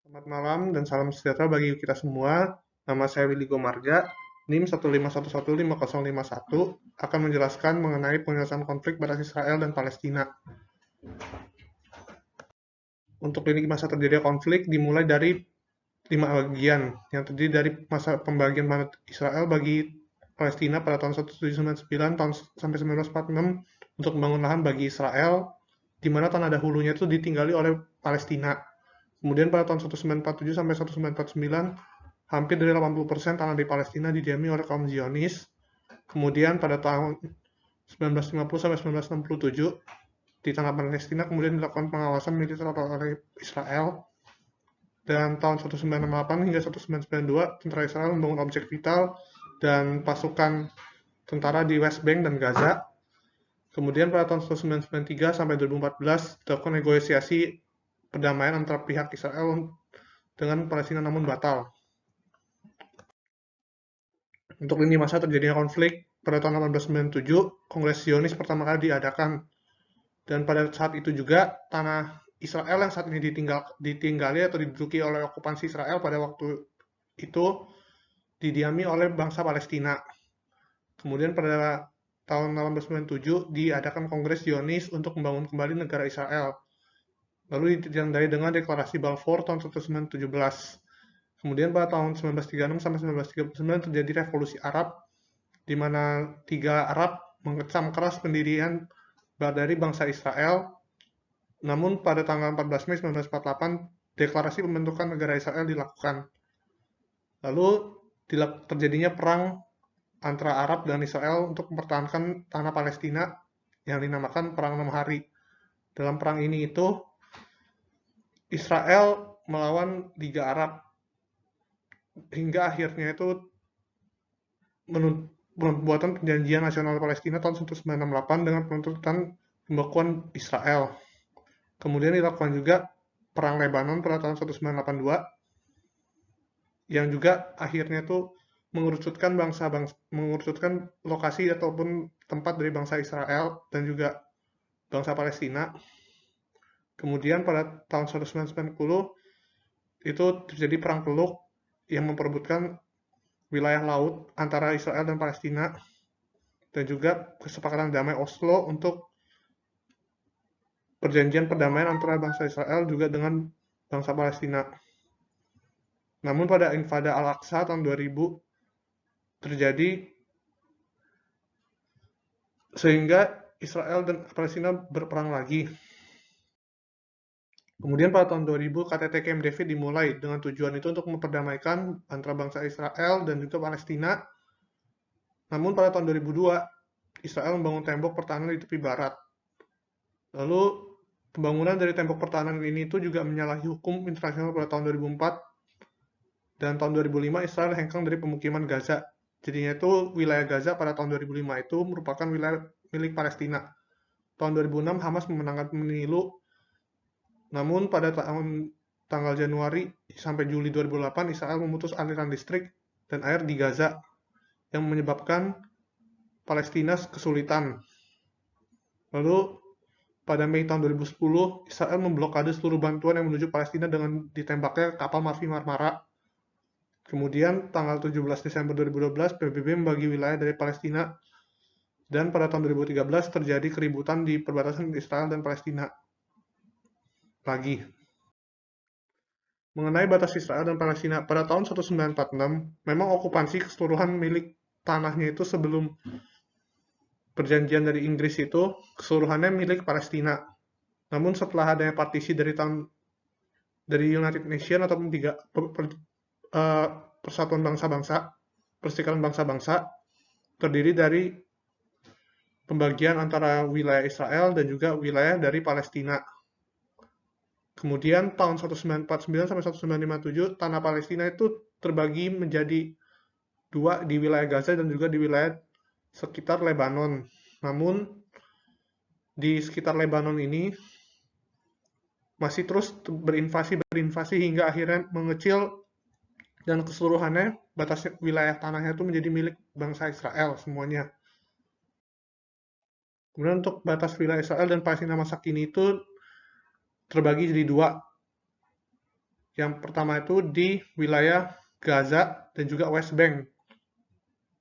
Selamat malam dan salam sejahtera bagi kita semua. Nama saya Willy Gomarga, NIM 1511501 akan menjelaskan mengenai penyelesaian konflik batas Israel dan Palestina. Untuk lini masa terjadi konflik dimulai dari 5 bagian yang terdiri dari masa pembagian mandat Israel bagi Palestina pada tahun 1799 tahun sampai 1946 untuk membangun lahan bagi Israel, di mana tanah dahulunya itu ditinggali oleh Palestina. Kemudian pada tahun 1947 sampai 1949, hampir dari 80% tanah di Palestina didiami oleh kaum Zionis. Kemudian pada tahun 1950 sampai 1967, di tanah Palestina kemudian dilakukan pengawasan militer oleh Israel. Dan tahun 1968 hingga 1992, tentara Israel membangun objek vital dan pasukan tentara di West Bank dan Gaza. Kemudian pada tahun 1993 sampai 2014 dilakukan negosiasi perdamaian antara pihak Israel dengan Palestina namun batal. Untuk lini masa terjadinya konflik, pada tahun 1897, Kongres Zionis pertama kali diadakan. Dan pada saat itu juga, tanah Israel yang saat ini ditinggali atau diduduki oleh okupansi Israel pada waktu itu didiami oleh bangsa Palestina. Kemudian pada tahun 1897 diadakan Kongres Zionis untuk membangun kembali negara Israel. Lalu ditandai dengan Deklarasi Balfour tahun 1917. Kemudian pada tahun 1936 sampai 1939 terjadi Revolusi Arab, di mana tiga Arab mengecam keras pendirian dari bangsa Israel. Namun pada tanggal 14 Mei 1948, deklarasi pembentukan negara Israel dilakukan. Lalu terjadinya perang antara Arab dan Israel untuk mempertahankan tanah Palestina yang dinamakan Perang 6 Hari. Dalam perang ini itu, Israel melawan Liga Arab hingga akhirnya itu pembuatan Perjanjian Nasional Palestina tahun 1968 dengan penuntutan pembekuan Israel. Kemudian dilakukan juga Perang Lebanon pada tahun 1982 yang juga akhirnya itu mengerucutkan lokasi ataupun tempat dari bangsa Israel dan juga bangsa Palestina. Kemudian pada tahun 1990 itu terjadi Perang Teluk yang memperebutkan wilayah laut antara Israel dan Palestina, dan juga kesepakatan damai Oslo untuk perjanjian perdamaian antara bangsa Israel juga dengan bangsa Palestina. Namun pada Infada Al-Aqsa tahun 2000 terjadi sehingga Israel dan Palestina berperang lagi. Kemudian pada tahun 2000 KTT Camp David dimulai dengan tujuan itu untuk memperdamaikan antara bangsa Israel dan juga Palestina. Namun pada tahun 2002 Israel membangun tembok pertahanan di tepi barat. Lalu pembangunan dari tembok pertahanan ini itu juga menyalahi hukum internasional pada tahun 2004, dan tahun 2005 Israel hengkang dari pemukiman Gaza. Jadinya itu wilayah Gaza pada tahun 2005 itu merupakan wilayah milik Palestina. Tahun 2006 Hamas memenangkan pemilu, namun pada tanggal Januari sampai Juli 2008 Israel memutus aliran listrik dan air di Gaza yang menyebabkan Palestina kesulitan. Lalu pada Mei tahun 2010, Israel memblokade seluruh bantuan yang menuju Palestina dengan ditembaknya kapal Mavi Marmara. Kemudian tanggal 17 Desember 2012, PBB membagi wilayah dari Palestina, dan pada tahun 2013 terjadi keributan di perbatasan Israel dan Palestina lagi. Mengenai batas Israel dan Palestina, pada tahun 1946, memang okupansi keseluruhan milik tanahnya itu sebelum perjanjian dari Inggris itu keseluruhannya milik Palestina. Namun setelah adanya partisi dari United Nations ataupun Persatuan Bangsa-Bangsa, Perserikatan Bangsa-Bangsa, terdiri dari pembagian antara wilayah Israel dan juga wilayah dari Palestina. Kemudian tahun 1949 sampai 1957 tanah Palestina itu terbagi menjadi dua di wilayah Gaza dan juga di wilayah sekitar Lebanon. Namun di sekitar Lebanon ini masih terus berinvasi hingga akhirnya mengecil dan keseluruhannya batas wilayah tanahnya itu menjadi milik bangsa Israel semuanya. Kemudian untuk batas wilayah Israel dan Palestina masa kini itu terbagi jadi dua, Yang pertama itu di wilayah Gaza dan juga West Bank,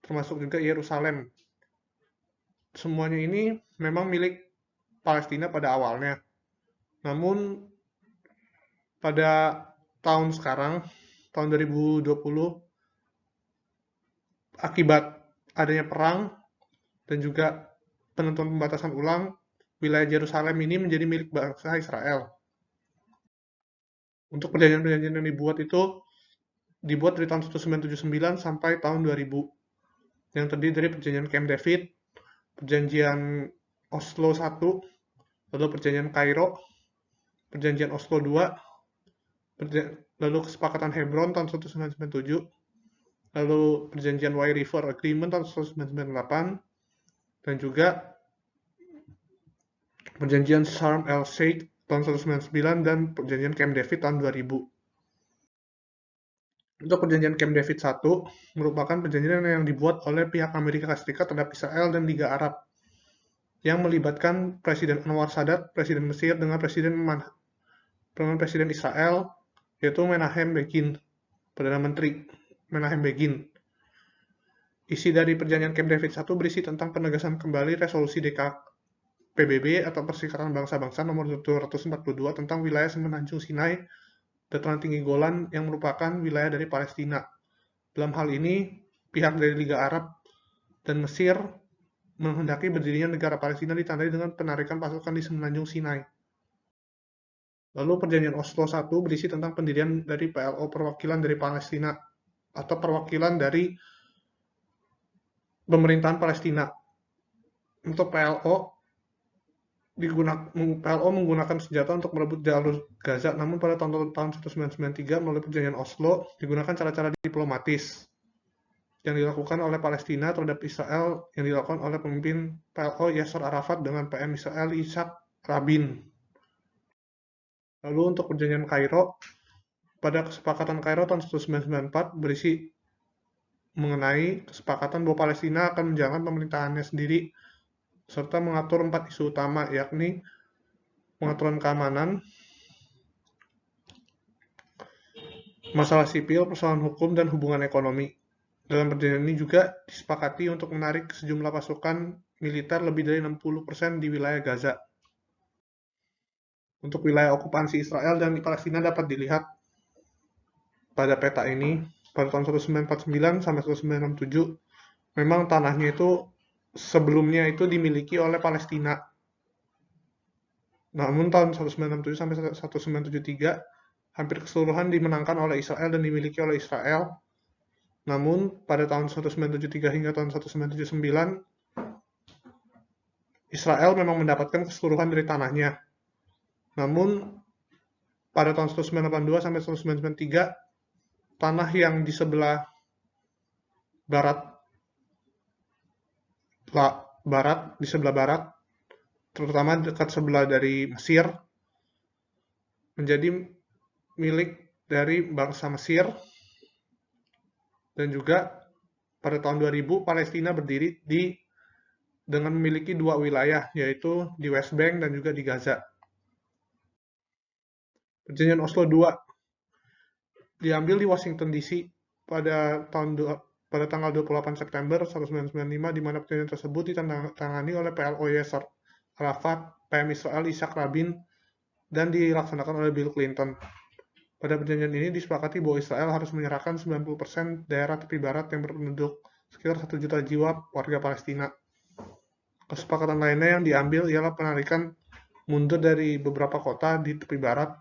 termasuk juga Yerusalem. Semuanya ini memang milik Palestina pada awalnya. Namun pada tahun sekarang, tahun 2020, akibat adanya perang dan juga penentuan pembatasan ulang, wilayah Yerusalem ini menjadi milik bangsa Israel. Untuk perjanjian-perjanjian yang dibuat dari tahun 1979 sampai tahun 2000, yang terdiri dari perjanjian Camp David, perjanjian Oslo I, lalu perjanjian Kairo, perjanjian Oslo II, lalu kesepakatan Hebron tahun 1997, lalu perjanjian White River Agreement tahun 1998, dan juga perjanjian Sharm el-Sheikh tahun 1999 dan perjanjian Camp David tahun 2000. Untuk perjanjian Camp David 1 merupakan perjanjian yang dibuat oleh pihak Amerika Serikat terhadap Israel dan Liga Arab yang melibatkan Presiden Anwar Sadat, Presiden Mesir, dengan Presiden Israel, yaitu Menachem Begin, Perdana Menteri Menachem Begin. Isi dari perjanjian Camp David 1 berisi tentang penegasan kembali resolusi PBB atau Perserikatan Bangsa-Bangsa nomor 242 tentang wilayah semenanjung Sinai, dataran tinggi Golan yang merupakan wilayah dari Palestina. Dalam hal ini, pihak dari Liga Arab dan Mesir menghendaki berdirinya negara Palestina ditandai dengan penarikan pasukan di semenanjung Sinai. Lalu perjanjian Oslo I berisi tentang pendirian dari PLO, perwakilan dari Palestina atau perwakilan dari pemerintahan Palestina. Untuk PLO menggunakan senjata untuk merebut jalur Gaza, namun pada tahun 1993 melalui perjanjian Oslo digunakan cara-cara diplomatis yang dilakukan oleh Palestina terhadap Israel yang dilakukan oleh pemimpin PLO Yasser Arafat dengan PM Israel Yitzhak Rabin. Lalu untuk perjanjian Kairo, pada kesepakatan Kairo tahun 1994 berisi mengenai kesepakatan bahwa Palestina akan menjalankan pemerintahannya sendiri serta mengatur 4 isu utama, yakni pengaturan keamanan, masalah sipil, persoalan hukum, dan hubungan ekonomi. Dalam perjanjian ini juga disepakati untuk menarik sejumlah pasukan militer lebih dari 60% di wilayah Gaza. Untuk wilayah okupansi Israel dan Palestina dapat dilihat pada peta ini, pada tahun 1949 sampai 1967, memang tanahnya itu sebelumnya itu dimiliki oleh Palestina. Namun tahun 1967 sampai 1973 hampir keseluruhan dimenangkan oleh Israel dan dimiliki oleh Israel. Namun pada tahun 1973 hingga tahun 1979 Israel memang mendapatkan keseluruhan dari tanahnya. Namun pada tahun 1982 sampai 1993 tanah yang di sebelah barat, terutama dekat sebelah dari Mesir, menjadi milik dari bangsa Mesir. Dan juga pada tahun 2000 Palestina berdiri dengan memiliki 2 wilayah, yaitu di West Bank dan juga di Gaza. Perjanjian Oslo II diambil di Washington DC pada tanggal 28 September 1995, di mana perjanjian tersebut ditandatangani oleh PLO Yasser Arafat, PM Israel Yitzhak Rabin, dan dilaksanakan oleh Bill Clinton. Pada perjanjian ini disepakati bahwa Israel harus menyerahkan 90% daerah tepi barat yang berpenduduk sekitar 1 juta jiwa warga Palestina. Kesepakatan lainnya yang diambil ialah penarikan mundur dari beberapa kota di tepi barat,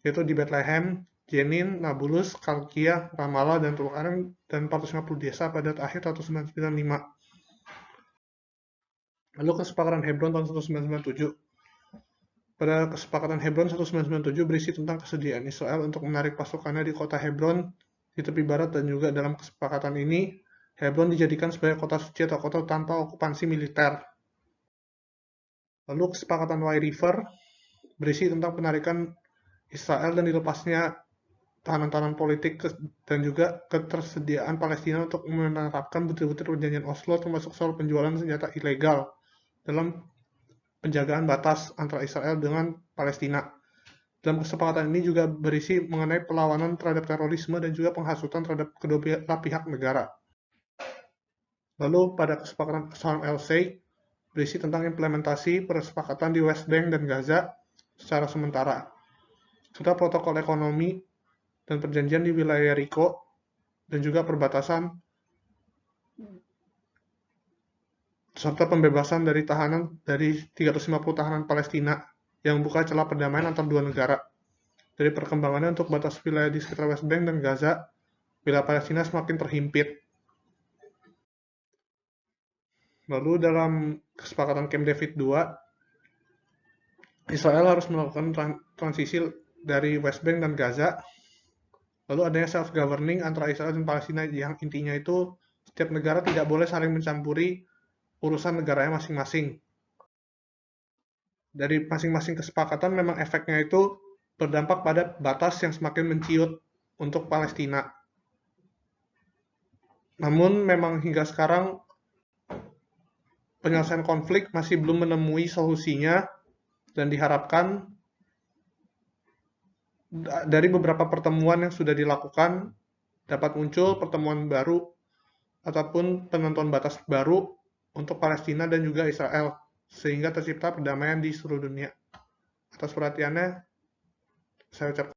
yaitu di Bethlehem, Jenin, Nablus, Kalkia, Ramallah, dan Teluk Aren, dan 450 desa pada akhir tahun 1995. Lalu kesepakatan Hebron tahun 1997. Pada kesepakatan Hebron 1997 berisi tentang kesediaan Israel untuk menarik pasukannya di kota Hebron di tepi barat, dan juga dalam kesepakatan ini Hebron dijadikan sebagai kota suci atau kota tanpa okupansi militer. Lalu kesepakatan White River berisi tentang penarikan Israel dan dilepasnya tahanan-tahanan politik dan juga ketersediaan Palestina untuk menerapkan butir-butir perjanjian Oslo, termasuk soal penjualan senjata ilegal dalam penjagaan batas antara Israel dengan Palestina. Dalam kesepakatan ini juga berisi mengenai perlawanan terhadap terorisme dan juga penghasutan terhadap kedua pihak negara. Lalu pada kesepakatan Sharm el-Sheikh berisi tentang implementasi persepakatan di West Bank dan Gaza secara sementara, serta protokol ekonomi dan perjanjian di wilayah Yeriko, dan juga perbatasan, serta pembebasan dari 350 tahanan Palestina yang membuka celah perdamaian antar dua negara. Dari perkembangannya untuk batas wilayah di sekitar West Bank dan Gaza, wilayah Palestina semakin terhimpit. Lalu dalam kesepakatan Camp David II, Israel harus melakukan transisi dari West Bank dan Gaza. Lalu adanya self-governing antara Israel dan Palestina yang intinya itu setiap negara tidak boleh saling mencampuri urusan negaranya masing-masing. Dari masing-masing kesepakatan memang efeknya itu berdampak pada batas yang semakin menciut untuk Palestina. Namun memang hingga sekarang penyelesaian konflik masih belum menemui solusinya, dan diharapkan dari beberapa pertemuan yang sudah dilakukan dapat muncul pertemuan baru ataupun penentuan batas baru untuk Palestina dan juga Israel, sehingga tercipta perdamaian di seluruh dunia. Atas perhatiannya, saya ucapkan